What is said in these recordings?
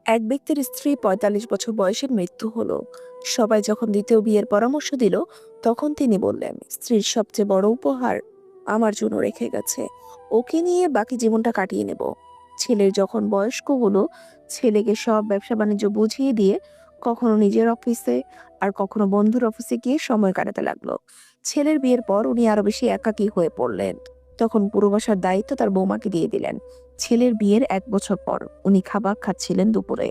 এক ব্যক্তির স্ত্রী ৪৫ বছর বয়সে মৃত্যু হলো। সবাই যখন দ্বিতীয় বিয়ের পরামর্শ দিল, তখন তিনি বললেন, স্ত্রীর সবচেয়ে বড় উপহার আমার জন্য রেখে গেছে। ওকে নিয়ে বাকি জীবনটা কাটিয়ে নেব। ছেলের যখন বয়স্ক হলো, ছেলেকে সব ব্যবসা বাণিজ্য বুঝিয়ে দিয়ে কখনো নিজের অফিসে আর কখনো বন্ধুর অফিসে গিয়ে সময় কাটাতে লাগলো। ছেলের বিয়ের পর উনি আরো বেশি একাকী হয়ে পড়লেন। তখন পুরো বাসার দায়িত্ব তার বৌমাকে দিয়ে দিলেন। ছেলের বিয়ের ১ বছর পর উনি খাবার খাচ্ছিলেন দুপুরে।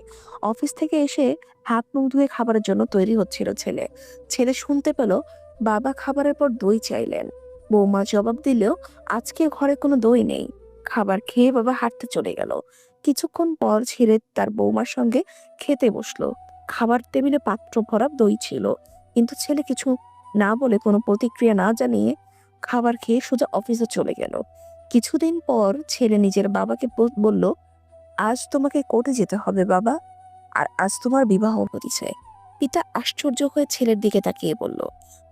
অফিস থেকে এসে হাত মুখ ধুয়ে খাবারের জন্য তৈরি হচ্ছিল ছেলে। ছেলে শুনতে পেল বাবা খাবারের পর দই চাইলেন। বৌমা জবাব দিলেও আজকে ঘরে কোনো দই নেই। খাবার খেয়ে বাবা হাঁটতে চলে গেল। কিছুক্ষণ পর ছেলে তার বৌমার সঙ্গে খেতে বসলো। খাবার টেবিলে পাত্র ভরা দই ছিল, কিন্তু ছেলে কিছু না বলে, কোনো প্রতিক্রিয়া না জানিয়ে খাবার খেয়ে সোজা অফিসে চলে গেল। কিছুদিন পর ছেলে নিজের বাবাকে বলল, আজ তোমাকে কোর্টে যেতে হবে বাবা, আর আজ তোমার বিবাহ হয়েছে। পিতা আশ্চর্য হয়ে ছেলের দিকে তাকিয়ে বলল,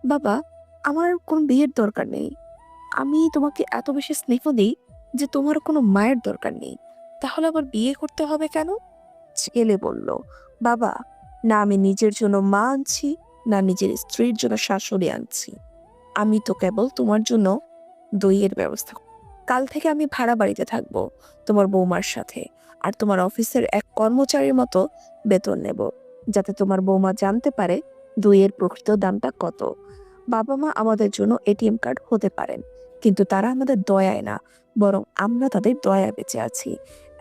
বাবা, আমার কোনো বিয়ের দরকার নেই। আমি তোমাকে এত বেশি স্নেহ দিই যে তোমার কোনো মায়ের দরকার নেই। তাহলে আবার বিয়ে করতে হবে কেন? ছেলে বলল, বাবা, না আমি নিজের জন্য মা আনছি, না নিজের স্ত্রীর জন্য শাশুড়ি আনছি। আমি তো কেবল তোমার জন্য দইয়ের ব্যবস্থা করব। কাল থেকে আমি ভাড়া বাড়িতে থাকবো তোমার বৌমার সাথে, আর তোমার অফিসের এক কর্মচারীর মতো বেতন নেব, যাতে তোমার বৌমা জানতে পারে দইয়ের প্রকৃত দামটা কত। বাবা মা আমাদের জন্য এটিএম কার্ড হতে পারেন, কিন্তু তারা আমাদের দয়ায় না, বরং আমরা তাদের দয়ায় বেঁচে আছি।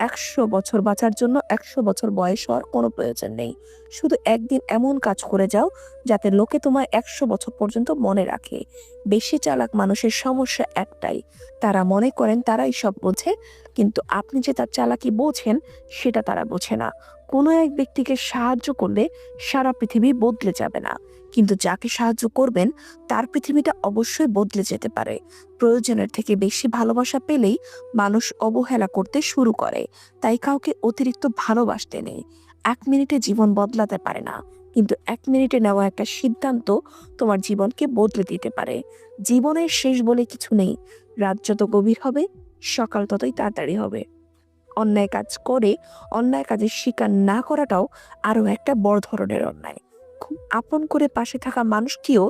১০০ বছর বাঁচার জন্য ১০০ বছর বয়স হওয়ার কোনো প্রয়োজন নেই। শুধু একদিন এমন কাজ করে যাও যাতে লোকে তোমায় ১০০ বছর পর্যন্ত মনে রাখে। বেশি চালাক মানুষের সমস্যা একটাই, তারা মনে করেন তারাই সব বোঝে, কিন্তু আপনি যে তার চালাকি বোঝেন সেটা তারা বোঝে না। কোনো এক ব্যক্তিকে সাহায্য করলে সারা পৃথিবী বদলে যাবে না, কিন্তু যাকে সাহায্য করবেন তার পৃথিবীটা অবশ্যই বদলে যেতে পারে। প্রয়োজনের থেকে বেশি ভালোবাসা পেলেই মানুষ অবহেলা করতে শুরু করে। তাই কাউকে অতিরিক্ত ভালোবাসতে নেই। ১ মিনিটে জীবন বদলাতে পারে না, কিন্তু ১ মিনিটে নেওয়া একটা সিদ্ধান্ত তোমার জীবনকে বদলে দিতে পারে। জীবনের শেষ বলে কিছু নেই। রাত যত গভীর হবে, সকাল ততই তাড়াতাড়ি হবে। অন্যায় কাজ করে অন্যায় কাজের স্বীকার না করাটাও আরো একটা বড় ধরনের অন্যায়। খুব আপন করে পাশে থাকা মানুষটিও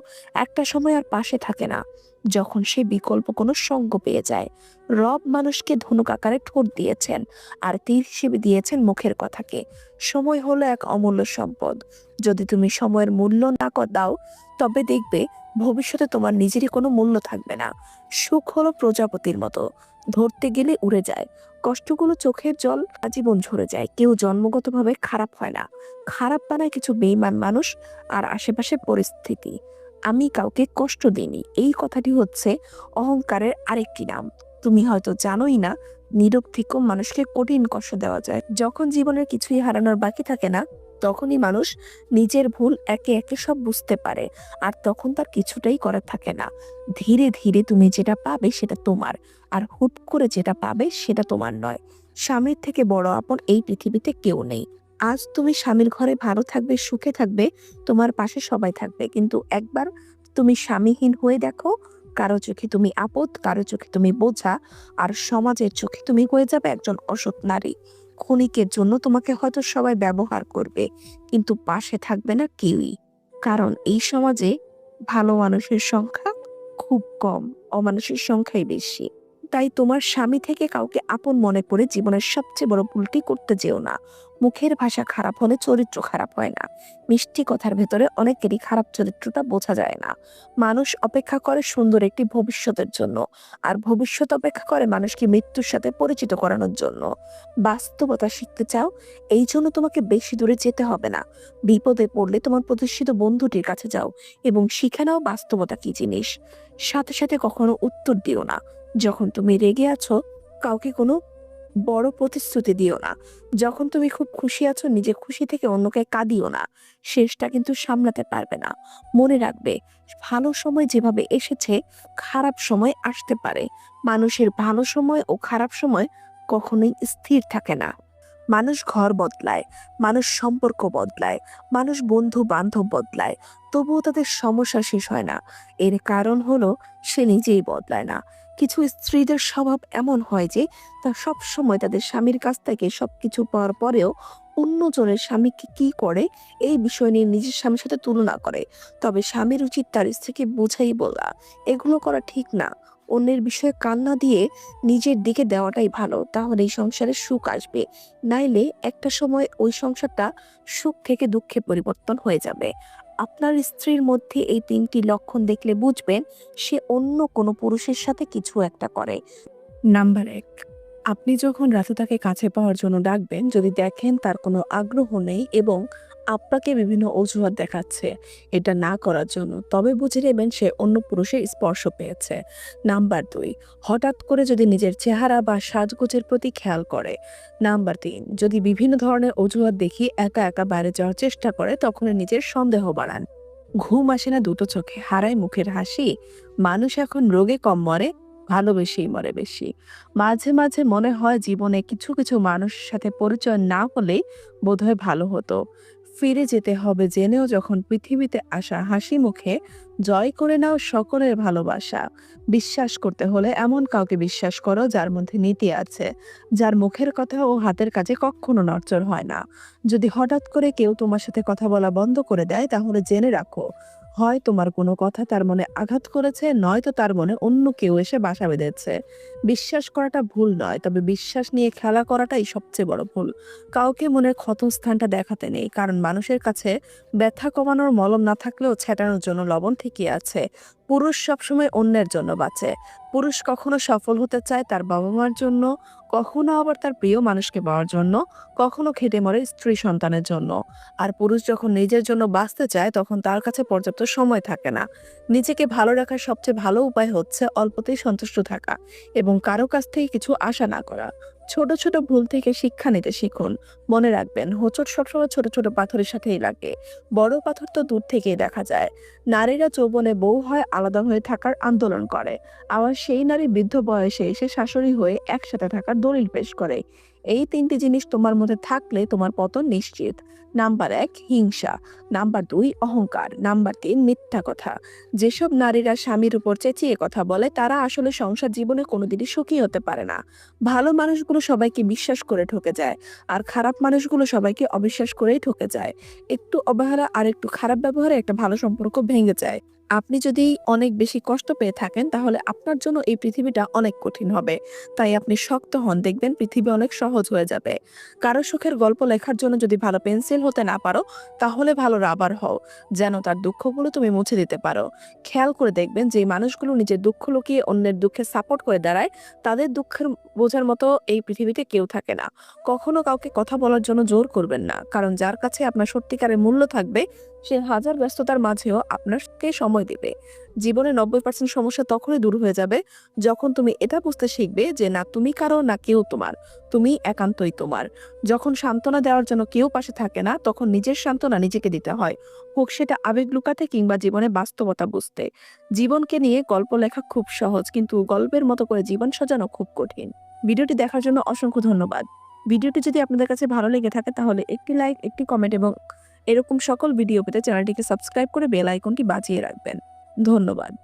একটা সময় আর পাশে থাকে না, যখন সে বিকল্প কোনো সঙ্গ পেয়ে যায়। রব মানুষকে ধনুক আকারে ঠোঁট দিয়েছেন, আর তীর হিসেবে দিয়েছেন মুখের কথাকে। সময় হলো এক অমূল্য সম্পদ। যদি তুমি সময়ের মূল্য না দাও, তবে দেখবে ভবিষ্যতে তোমার নিজেরই কোনো মূল্য থাকবে না। সুখ হলো প্রজাপতির মতো, ধরতে গেলে উড়ে যায়। কষ্টগুলো চোখের জল আজীবন ঝরে যায়। কেউ জন্মগতভাবে খারাপ হয় না, খারাপ বানায় কিছু বেইমান মানুষ আর আশেপাশে পরিস্থিতি। আমি কাউকে কষ্ট দিইনি, এই কথাটি হচ্ছে অহংকারের আরেকটি নাম। তুমি হয়তো জানোই না, নীরব থেকেও মানুষকে কঠিন কষ্ট দেওয়া যায়। যখন জীবনের কিছুই হারানোর বাকি থাকে না, তখনই মানুষ নিজের ভুল একে একে সব বুঝতে পারে, আর তখন তার কিছুটাই করার থাকে না। ধীরে ধীরে তুমি যেটা পাবে সেটা তোমার, আর হুট করে যেটা পাবে সেটা তোমার নয়। স্বামীর থেকে বড় আপন এই পৃথিবীতে কেউ নেই। আজ তুমি স্বামীর ঘরে ভালো থাকবে, সুখে থাকবে, তোমার পাশে সবাই থাকবে, কিন্তু একবার তুমি স্বামীহীন হয়ে দেখো। কারো চোখে তুমি আপদ, কারো চোখে তুমি বোঝা, আর সমাজের চোখে তুমি হয়ে যাবে একজন অসৎ নারী। ক্ষণিকের জন্য তোমাকে হয়তো সবাই ব্যবহার করবে, কিন্তু পাশে থাকবে না কেউই। কারণ এই সমাজে ভালো মানুষের সংখ্যা খুব কম, অমানুষের সংখ্যাই বেশি। তাই তোমার স্বামী থেকে কাউকে আপন মনে করে জীবনের সবচেয়ে বড় ভুলটি করতে যেও না। মুখের ভাষা খারাপ হলে চরিত্র খারাপ হয় না। মিষ্টি কথার ভেতরে অনেকেরই খারাপ চরিত্রটা বোঝা যায় না। মানুষ অপেক্ষা করে সুন্দর একটি ভবিষ্যতের জন্য, আর ভবিষ্যৎ অপেক্ষা করে মানুষকে মৃত্যুর সাথে পরিচিত করানোর জন্য। বাস্তবতা শিখতে চাও, এই জন্য তোমাকে বেশি দূরে যেতে হবে না। বিপদে পড়লে তোমার প্রতিষ্ঠিত বন্ধুটির কাছে যাও এবং শিখে নাও বাস্তবতা কি জিনিস। সাথে সাথে কখনো উত্তর দিও না। যখন তুমি রেগে আছো, কাউকে কোনো বড় প্রতিশ্রুতি দিও না। যখন তুমি খুব খুশি আছো, নিজে খুশি থেকে অন্যকে কাঁদিও না। শেষটা কিন্তু সামলাতে পারবে না। মনে রাখবে, ভালো সময় যেভাবে এসেছে, খারাপ সময় আসতে পারে। মানুষের ভালো সময় ও খারাপ সময় কখনোই স্থির থাকে না। মানুষ ঘর বদলায়, মানুষ সম্পর্ক বদলায়, মানুষ বন্ধু বান্ধব বদলায়, তবুও তাদের সমস্যা শেষ হয় না। এর কারণ হলো সে নিজেই বদলায় না। কিছু স্ত্রীদের স্বভাব এমন হয় যে তা সব সময় তাদের স্বামীর কাছ থেকে সবকিছু পাওয়ার পরেও অন্যজনের স্বামীকে কি করে এই বিষয় নিয়ে নিজের স্বামীর সাথে তুলনা করে। তবে স্বামীর উচিত তার স্ত্রীকে বুঝাই বলা, এগুলো করা ঠিক না। অন্যের বিষয়ে কান না দিয়ে নিজের দিকে দেওয়াটাই ভালো, তাহলে এই সংসারে সুখ আসবে। নাইলে একটা সময় ওই সংসারটা সুখ থেকে দুঃখে পরিবর্তন হয়ে যাবে। আপনার স্ত্রীর মধ্যে এই ৩টি লক্ষণ দেখলে বুঝবেন সে অন্য কোনো পুরুষের সাথে কিছু একটা করে। নাম্বার ১, আপনি যখন রাতে তাকে কাছে পাওয়ার জন্য ডাকবেন, যদি দেখেন তার কোনো আগ্রহ নেই এবং আপনাকে বিভিন্ন অজুহাত দেখাচ্ছে এটা না করার জন্য, তবে বুঝে নেবেন সে অন্য পুরুষের স্পর্শ পেয়েছে। নাম্বার ২, হঠাৎ করে যদি নিজের চেহারা বা সাজগোজের প্রতি খেয়াল করে। নাম্বার ৩, যদি বিভিন্ন ধরনের অজুহাত দেখিয়ে একা একা বাইরে যাওয়ার চেষ্টা করে, তখন নিজের সন্দেহ বাড়ান। ঘুম আসে না দুটো চোখে, হারায় মুখের হাসি। মানুষ এখন রোগে কম মরে, ভালোবেসেই মরে বেশি। মাঝে মাঝে মনে হয় জীবনে কিছু কিছু মানুষের সাথে পরিচয় না হলেই বোধহয় ভালো হতো। ফিরে যেতে হবে জেনেও যখন পৃথিবীতে আসা, হাসি মুখে জয় করে নাও সকলের ভালোবাসা। বিশ্বাস করতে হলে এমন কাউকে বিশ্বাস করো যার মধ্যে নীতি আছে, যার মুখের কথা ও হাতের কাজে কখনো নড়চড় হয় না। যদি হঠাৎ করে কেউ তোমার সাথে কথা বলা বন্ধ করে দেয়, তাহলে জেনে রাখো, হয় তোমার কোনো কথা তার মনে আঘাত করেছে, নয়তো তার মনে অন্য কেউ এসে বাসা বেঁধেছে। বিশ্বাস করাটা ভুল নয়, তবে বিশ্বাস নিয়ে খেলা করাটাই সবচেয়ে বড় ভুল। কাউকে মনের ক্ষতস্থানটা দেখাতে নেই, কারণ মানুষের কাছে ব্যথা কমানোর মলম না থাকলেও ছেটানোর জন্য লবণ ঠিকই আছে। পুরুষ সবসময় অন্যের জন্য বাঁচে। পুরুষ কখনো সফল হতে চায় তার বাবা মার জন্য, কখনো আবার তার প্রিয় মানুষকে পাওয়ার জন্য, কখনো খেটে মরে স্ত্রী সন্তানের জন্য। আর পুরুষ যখন নিজের জন্য বাঁচতে চায়, তখন তার কাছে পর্যাপ্ত সময় থাকে না। নিজেকে ভালো রাখার সবচেয়ে ভালো উপায় হচ্ছে অল্পতেই সন্তুষ্ট থাকা এবং কারো কাছ থেকে কিছু আশা না করা। ছোট ছোট ভুল থেকে শিক্ষা নিতে শিখুন। মনে রাখবেন, হোঁচট সবসময় ছোট ছোট পাথরের সাথেই লাগে, বড় পাথর তো দূর থেকেই দেখা যায়। নারীরা যৌবনে বউ হয় আলাদা হয়ে থাকার আন্দোলন করে, আবার সেই নারী বৃদ্ধ বয়সে এসে শাশুড়ি হয়ে একসাথে থাকার দলিল পেশ করে। এই ৩টি জিনিস তোমার মধ্যে থাকলে তোমার পতন নিশ্চিত। নাম্বার ১, হিংসা। নাম্বার ২, অহংকার। নাম্বার ৩, মিথ্যা কথা। যেসব নারীরা স্বামীর উপর চেঁচিয়ে কথা বলে, তারা আসলে সংসার জীবনে কোনোদিনই সুখী হতে পারে না। ভালো মানুষগুলো সবাইকে বিশ্বাস করে ঠকে যায়, আর খারাপ মানুষগুলো সবাইকে অবিশ্বাস করেই ঠকে যায়। একটু অবহেলা আর একটু খারাপ ব্যবহারে একটা ভালো সম্পর্ক ভেঙে যায়। আপনি যদি অনেক বেশি কষ্ট পেয়ে থাকেন, তাহলে আপনার জন্য এই পৃথিবীটা অনেক কঠিন হবে। তাই আপনি শক্ত হন, দেখবেন পৃথিবী অনেক সহজ হয়ে যাবে। কারো সুখের গল্প লেখার জন্য যদি ভালো পেন্সিল হতে না পারো, তাহলে ভালো রাবার হও, যেন তার দুঃখগুলো তুমি মুছে দিতে পারো। খেয়াল করে দেখবেন, যে মানুষগুলো নিজের দুঃখ লুকিয়ে অন্যের দুঃখে সাপোর্ট করে দাঁড়ায়, তাদের দুঃখের বোঝার মতো এই পৃথিবীতে কেউ থাকে না। কখনো কাউকে কথা বলার জন্য জোর করবেন না, কারণ যার কাছে আপনার সত্যিকারের মূল্য থাকবে, সে হাজার ব্যস্ততার মাঝেও আপনাকে সময় দিবে। জীবনে ৯০% সমস্যা তখনই দূর হয়ে যাবে যখন তুমি এটা বুঝতে শিখবে যে না তুমি কারো, না কেউ তোমার, তুমি একান্তই তোমার। যখন সান্ত্বনা দেওয়ার জন্য কেউ পাশে থাকে না, তখন নিজের সান্ত্বনা নিজেকে দিতে হয়, হোক সেটা আবেগ লুকাতে কিংবা জীবনে বাস্তবতা বুঝতে। জীবনকে নিয়ে গল্প লেখা খুব সহজ, কিন্তু গল্পের মতো করে জীবন সাজানো খুব কঠিন। ভিডিওটি দেখার জন্য অসংখ্য ধন্যবাদ। ভিডিওটি যদি আপনাদের কাছে ভালো লেগে থাকে, তাহলে একটি লাইক, একটি কমেন্ট এবং এরকম সকল ভিডিও পেতে চ্যানেলটিকে সাবস্ক্রাইব করে বেল আইকনটি বাজিয়ে রাখবেন। ধন্যবাদ।